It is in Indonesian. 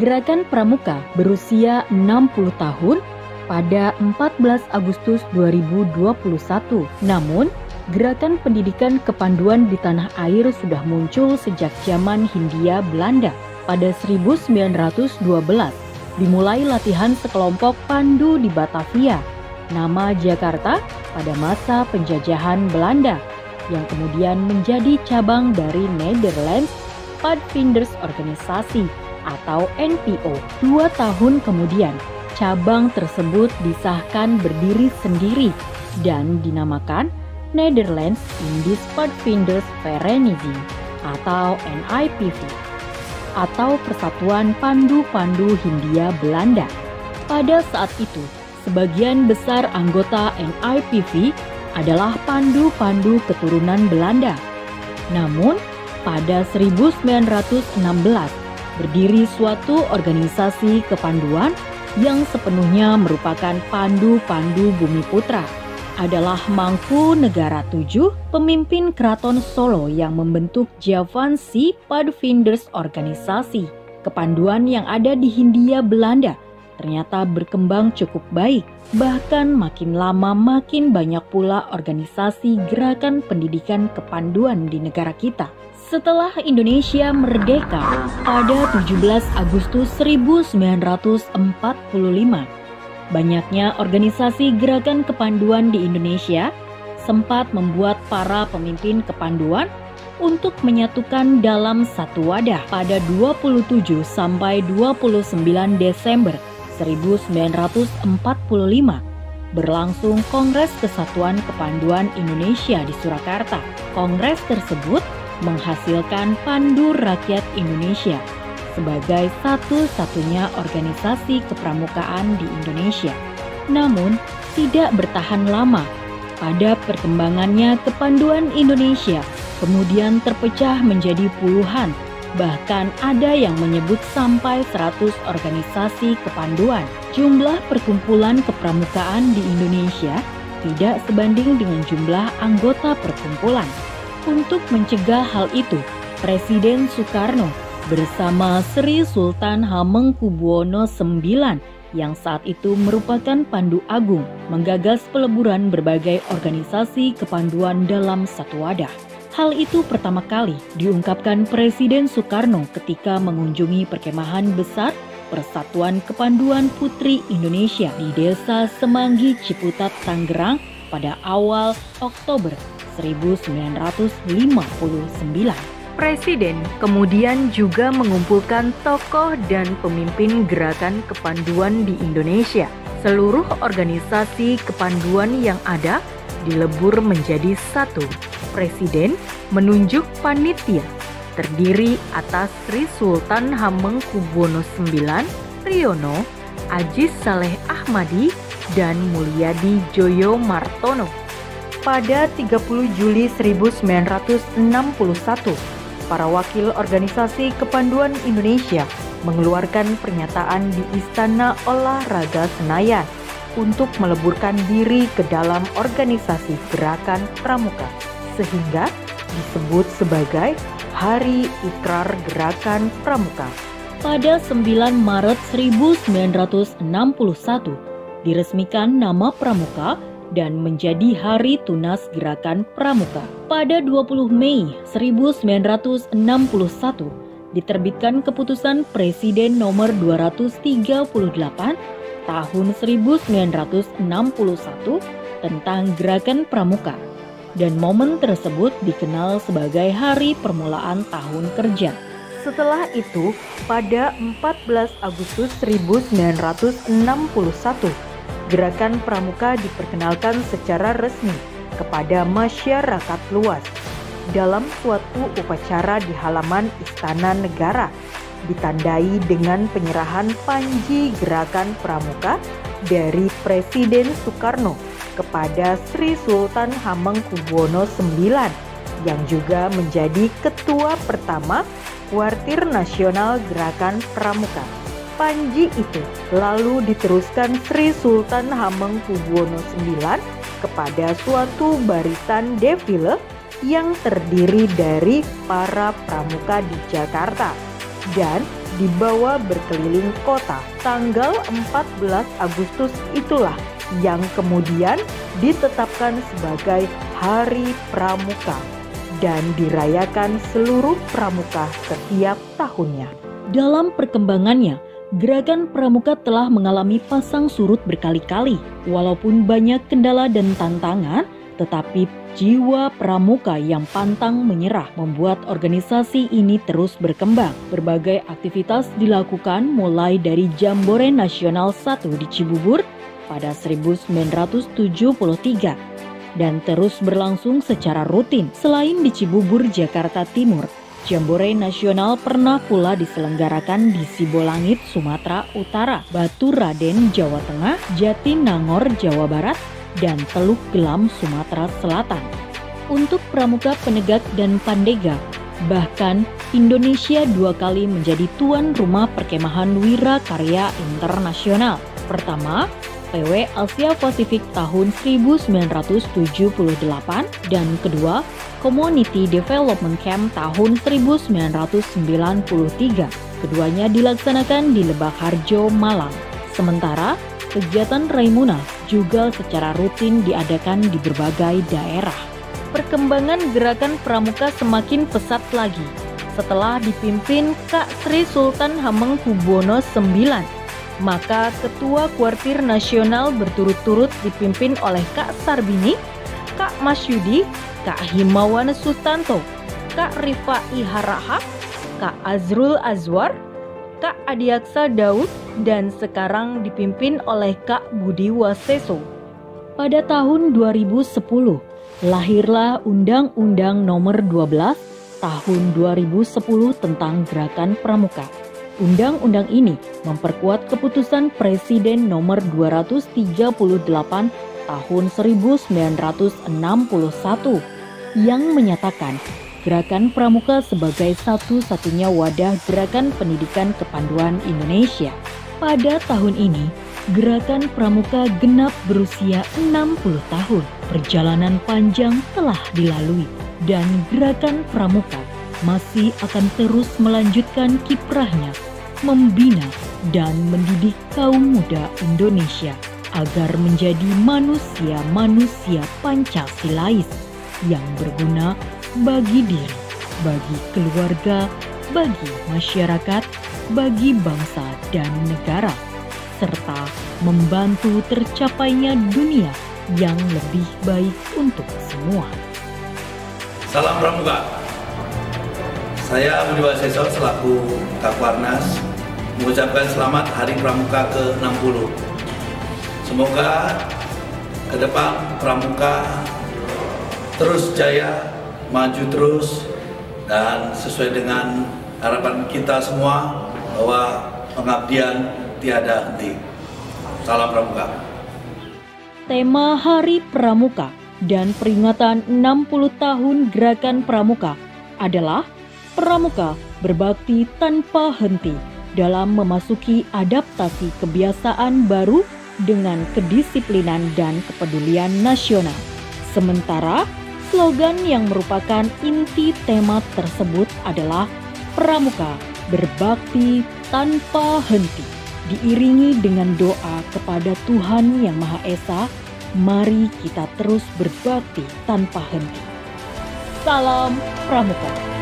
Gerakan Pramuka berusia 60 tahun pada 14 Agustus 2021. Namun, gerakan pendidikan kepanduan di tanah air sudah muncul sejak zaman Hindia Belanda pada 1912. Dimulai latihan sekelompok pandu di Batavia, nama Jakarta, pada masa penjajahan Belanda, yang kemudian menjadi cabang dari Netherlands Padvinders Organisasi atau NPO. 2 tahun kemudian, cabang tersebut disahkan berdiri sendiri dan dinamakan Netherlands Indisch Padvinders Vereniging atau NIPV atau Persatuan Pandu-Pandu Hindia Belanda. Pada saat itu, sebagian besar anggota NIPV adalah pandu-pandu keturunan Belanda. Namun, pada 1916, berdiri suatu organisasi kepanduan yang sepenuhnya merupakan pandu-pandu Bumiputra. Adalah Mangku Negara 7, pemimpin Keraton Solo yang membentuk Javansi Padvinders Organisasi. Kepanduan yang ada di Hindia Belanda ternyata berkembang cukup baik. Bahkan makin lama makin banyak pula organisasi gerakan pendidikan kepanduan di negara kita. Setelah Indonesia merdeka pada 17 Agustus 1945, banyaknya organisasi gerakan kepanduan di Indonesia sempat membuat para pemimpin kepanduan untuk menyatukan dalam satu wadah. Pada 27 sampai 29 Desember 1945 berlangsung Kongres Kesatuan Kepanduan Indonesia di Surakarta. Kongres tersebut menghasilkan Pandu Rakyat Indonesia sebagai satu-satunya organisasi kepramukaan di Indonesia. Namun, tidak bertahan lama. Pada perkembangannya, kepanduan Indonesia kemudian terpecah menjadi puluhan, bahkan ada yang menyebut sampai 100 organisasi kepanduan. Jumlah perkumpulan kepramukaan di Indonesia tidak sebanding dengan jumlah anggota perkumpulan. Untuk mencegah hal itu, Presiden Soekarno bersama Sri Sultan Hamengkubuwono IX yang saat itu merupakan Pandu Agung menggagas peleburan berbagai organisasi kepanduan dalam satu wadah. Hal itu pertama kali diungkapkan Presiden Soekarno ketika mengunjungi perkemahan besar Persatuan Kepanduan Putri Indonesia di Desa Semanggi, Ciputat, Tangerang pada awal Oktober 1959. Presiden kemudian juga mengumpulkan tokoh dan pemimpin gerakan kepanduan di Indonesia. Seluruh organisasi kepanduan yang ada dilebur menjadi satu. Presiden menunjuk panitia terdiri atas Sri Sultan Hamengkubuwono IX, Priyono, Ajis Saleh Ahmadi, dan Mulyadi Joyo Martono. Pada 30 Juli 1961, para wakil organisasi kepanduan Indonesia mengeluarkan pernyataan di Istana Olahraga Senayan untuk meleburkan diri ke dalam organisasi gerakan pramuka, sehingga disebut sebagai Hari Ikrar Gerakan Pramuka. Pada 9 Maret 1961, diresmikan nama Pramuka dan menjadi Hari Tunas Gerakan Pramuka. Pada 20 Mei 1961 diterbitkan keputusan Presiden nomor 238 tahun 1961 tentang Gerakan Pramuka, dan momen tersebut dikenal sebagai Hari Permulaan Tahun Kerja. Setelah itu, pada 14 Agustus 1961, Gerakan Pramuka diperkenalkan secara resmi kepada masyarakat luas dalam suatu upacara di halaman Istana Negara, ditandai dengan penyerahan panji Gerakan Pramuka dari Presiden Soekarno kepada Sri Sultan Hamengkubuwono IX yang juga menjadi ketua pertama Kuartir Nasional Gerakan Pramuka. Panji itu lalu diteruskan Sri Sultan Hamengkubuwono IX kepada suatu barisan defile yang terdiri dari para pramuka di Jakarta dan dibawa berkeliling kota. Tanggal 14 Agustus itulah yang kemudian ditetapkan sebagai Hari Pramuka dan dirayakan seluruh pramuka setiap tahunnya. Dalam perkembangannya, gerakan pramuka telah mengalami pasang surut berkali-kali. Walaupun banyak kendala dan tantangan, tetapi jiwa pramuka yang pantang menyerah membuat organisasi ini terus berkembang. Berbagai aktivitas dilakukan mulai dari Jambore Nasional 1 di Cibubur pada 1973 dan terus berlangsung secara rutin. Selain di Cibubur, Jakarta Timur, Jambore Nasional pernah pula diselenggarakan di Sibolangit, Sumatera Utara, Batu Raden, Jawa Tengah, Jatinangor, Jawa Barat, dan Teluk Gelam, Sumatera Selatan. Untuk pramuka penegak dan pandega, bahkan Indonesia 2 kali menjadi tuan rumah perkemahan Wira Karya Internasional. Pertama, PW Asia Pasifik tahun 1978 dan kedua, Community Development Camp tahun 1993. Keduanya dilaksanakan di Lebak Harjo, Malang. Sementara, kegiatan Raimuna juga secara rutin diadakan di berbagai daerah. Perkembangan gerakan pramuka semakin pesat lagi setelah dipimpin Kak Sri Sultan Hamengkubuwono IX. Maka Ketua Kuartir Nasional berturut-turut dipimpin oleh Kak Sarbini, Kak Masyudi, Kak Himawan Sutanto, Kak Rifai Harahap, Kak Azrul Azwar, Kak Adiaksa Daud, dan sekarang dipimpin oleh Kak Budi Waseso. Pada tahun 2010, lahirlah Undang-Undang Nomor 12 Tahun 2010 tentang Gerakan Pramuka. Undang-undang ini memperkuat keputusan Presiden Nomor 238 Tahun 1961 yang menyatakan Gerakan Pramuka sebagai satu-satunya wadah gerakan pendidikan kepanduan Indonesia. Pada tahun ini, Gerakan Pramuka genap berusia 60 tahun. Perjalanan panjang telah dilalui dan Gerakan Pramuka masih akan terus melanjutkan kiprahnya, membina dan mendidik kaum muda Indonesia agar menjadi manusia-manusia Pancasilais yang berguna bagi diri, bagi keluarga, bagi masyarakat, bagi bangsa dan negara, serta membantu tercapainya dunia yang lebih baik untuk semua. Salam Pramuka. Saya Budi Waseso selaku Kakwarnas mengucapkan selamat Hari Pramuka ke-60. Semoga ke depan Pramuka terus jaya, maju terus, dan sesuai dengan harapan kita semua bahwa pengabdian tiada henti. Salam Pramuka. Tema Hari Pramuka dan peringatan 60 tahun Gerakan Pramuka adalah Pramuka berbakti tanpa henti dalam memasuki adaptasi kebiasaan baru dengan kedisiplinan dan kepedulian nasional. Sementara slogan yang merupakan inti tema tersebut adalah Pramuka berbakti tanpa henti. Diiringi dengan doa kepada Tuhan Yang Maha Esa, mari kita terus berbakti tanpa henti. Salam Pramuka.